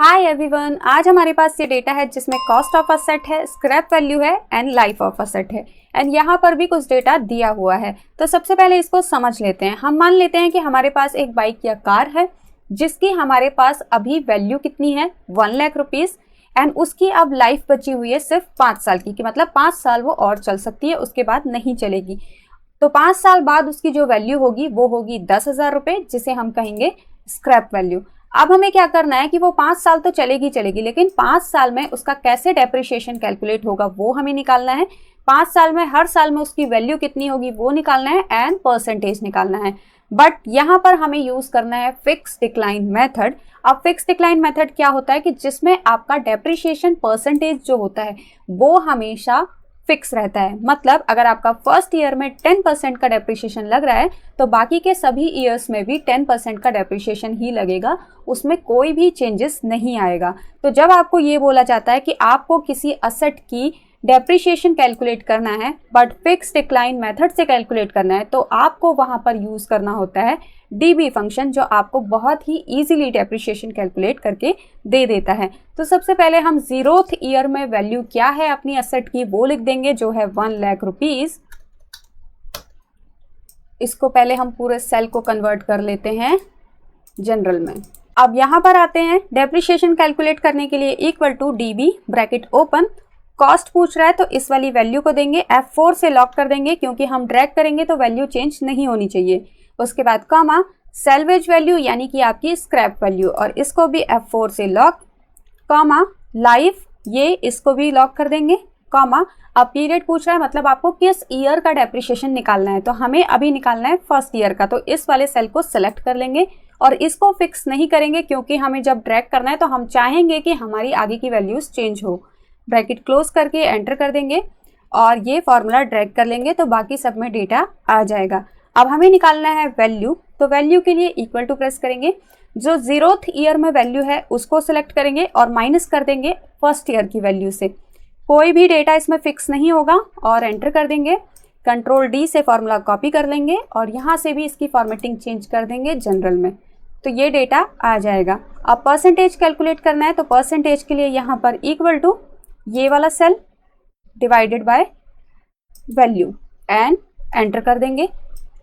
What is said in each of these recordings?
Hi everyone, आज हमारे पास ये डेटा है जिसमें कॉस्ट ऑफ असेट है, स्क्रैप वैल्यू है एंड लाइफ ऑफ असेट है एंड यहाँ पर भी कुछ डेटा दिया हुआ है। तो सबसे पहले इसको समझ लेते हैं। हम मान लेते हैं कि हमारे पास एक बाइक या कार है जिसकी हमारे पास अभी वैल्यू कितनी है 1 लाख रुपीज़ एंड उसकी अब लाइफ बची हुई है सिर्फ 5 साल की, मतलब 5 साल वो और चल सकती है, उसके बाद नहीं चलेगी। तो 5 साल बाद उसकी जो वैल्यू होगी वो होगी 10,000 रुपये, जिसे हम कहेंगे स्क्रैप वैल्यू। अब हमें क्या करना है कि वो 5 साल तो चलेगी, लेकिन 5 साल में उसका कैसे डेप्रिसिएशन कैलकुलेट होगा वो हमें निकालना है। 5 साल में हर साल में उसकी वैल्यू कितनी होगी वो निकालना है एंड परसेंटेज निकालना है। बट यहाँ पर हमें यूज करना है फिक्स डिक्लाइन मेथड। अब फिक्स डिक्लाइन मेथड क्या होता है कि जिसमें आपका डेप्रिसिएशन परसेंटेज जो होता है वो हमेशा फिक्स रहता है। मतलब अगर आपका फर्स्ट ईयर में 10% का डेप्रिसिएशन लग रहा है तो बाकी के सभी ईयर्स में भी 10% का डेप्रिसिएशन ही लगेगा, उसमें कोई भी चेंजेस नहीं आएगा। तो जब आपको ये बोला जाता है कि आपको किसी असेट की डेप्रिसिएशन कैलकुलेट करना है बट फिक्स डिक्लाइन मेथड से कैलकुलेट करना है, तो आपको वहाँ पर यूज़ करना होता है डीबी फंक्शन, जो आपको बहुत ही इजीली डेप्रिसिएशन कैलकुलेट करके दे देता है। तो सबसे पहले हम 0th ईयर में वैल्यू क्या है अपनी असेट की वो लिख देंगे, जो है 1 लाख रुपीज़। इसको पहले हम पूरे सेल को कन्वर्ट कर लेते हैं जनरल में। अब यहाँ पर आते हैं डेप्रिसिएशन कैलकुलेट करने के लिए equal to DB bracket open, cost पूछ रहा है तो इस वाली वैल्यू को देंगे, F4 से लॉक कर देंगे क्योंकि हम ड्रैग करेंगे तो वैल्यू चेंज नहीं होनी चाहिए। उसके बाद कॉमा सेल्वेज वैल्यू यानी कि आपकी स्क्रैप वैल्यू, और इसको भी F4 से लॉक, कॉमा लाइफ, ये इसको भी लॉक कर देंगे, कॉमा अब पीरियड पूछ रहा है मतलब आपको किस ईयर का डेप्रिसिएशन निकालना है, तो हमें अभी निकालना है फर्स्ट ईयर का। तो इस वाले सेल को सिलेक्ट कर लेंगे और इसको फिक्स नहीं करेंगे क्योंकि हमें जब ड्रैग करना है तो हम चाहेंगे कि हमारी आगे की वैल्यूज चेंज हो। ब्रैकेट क्लोज करके एंटर कर देंगे और ये फॉर्मूला ड्रैग कर लेंगे तो बाकी सब में डेटा आ जाएगा। अब हमें निकालना है वैल्यू, तो वैल्यू के लिए इक्वल टू प्रेस करेंगे, जो 0th ईयर में वैल्यू है उसको सिलेक्ट करेंगे और माइनस कर देंगे फर्स्ट ईयर की वैल्यू से। कोई भी डेटा इसमें फिक्स नहीं होगा और एंटर कर देंगे। कंट्रोल डी से फॉर्मूला कॉपी कर लेंगे और यहाँ से भी इसकी फॉर्मेटिंग चेंज कर देंगे जनरल में, तो ये डेटा आ जाएगा। अब परसेंटेज कैलकुलेट करना है तो परसेंटेज के लिए यहाँ पर इक्वल टू ये वाला cell divided by value and enter कर देंगे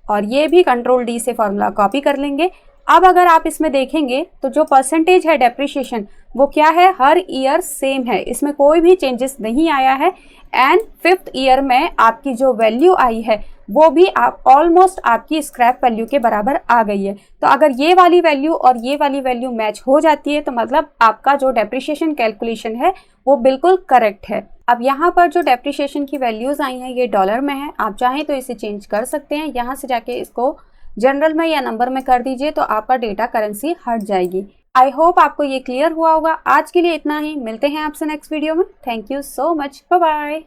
और ये भी कंट्रोल डी से फॉर्मूला कॉपी कर लेंगे। अब अगर आप इसमें देखेंगे तो जो परसेंटेज है डेप्रिसिएशन वो क्या है, हर ईयर सेम है, इसमें कोई भी चेंजेस नहीं आया है एंड 5th ईयर में आपकी जो वैल्यू आई है वो भी आप ऑलमोस्ट आपकी स्क्रैप वैल्यू के बराबर आ गई है। तो अगर ये वाली वैल्यू और ये वाली वैल्यू मैच हो जाती है तो मतलब आपका जो डेप्रिसिएशन कैलकुलेशन है वो बिल्कुल करेक्ट है। अब यहाँ पर जो डेप्रिसिएशन की वैल्यूज आई हैं ये डॉलर में है, आप चाहें तो इसे चेंज कर सकते हैं, यहाँ से जाके इसको जनरल में या नंबर में कर दीजिए तो आपका डेटा करेंसी हट जाएगी। आई होप आपको ये क्लियर हुआ होगा। आज के लिए इतना ही, मिलते हैं आपसे नेक्स्ट वीडियो में। Thank you so much, bye bye.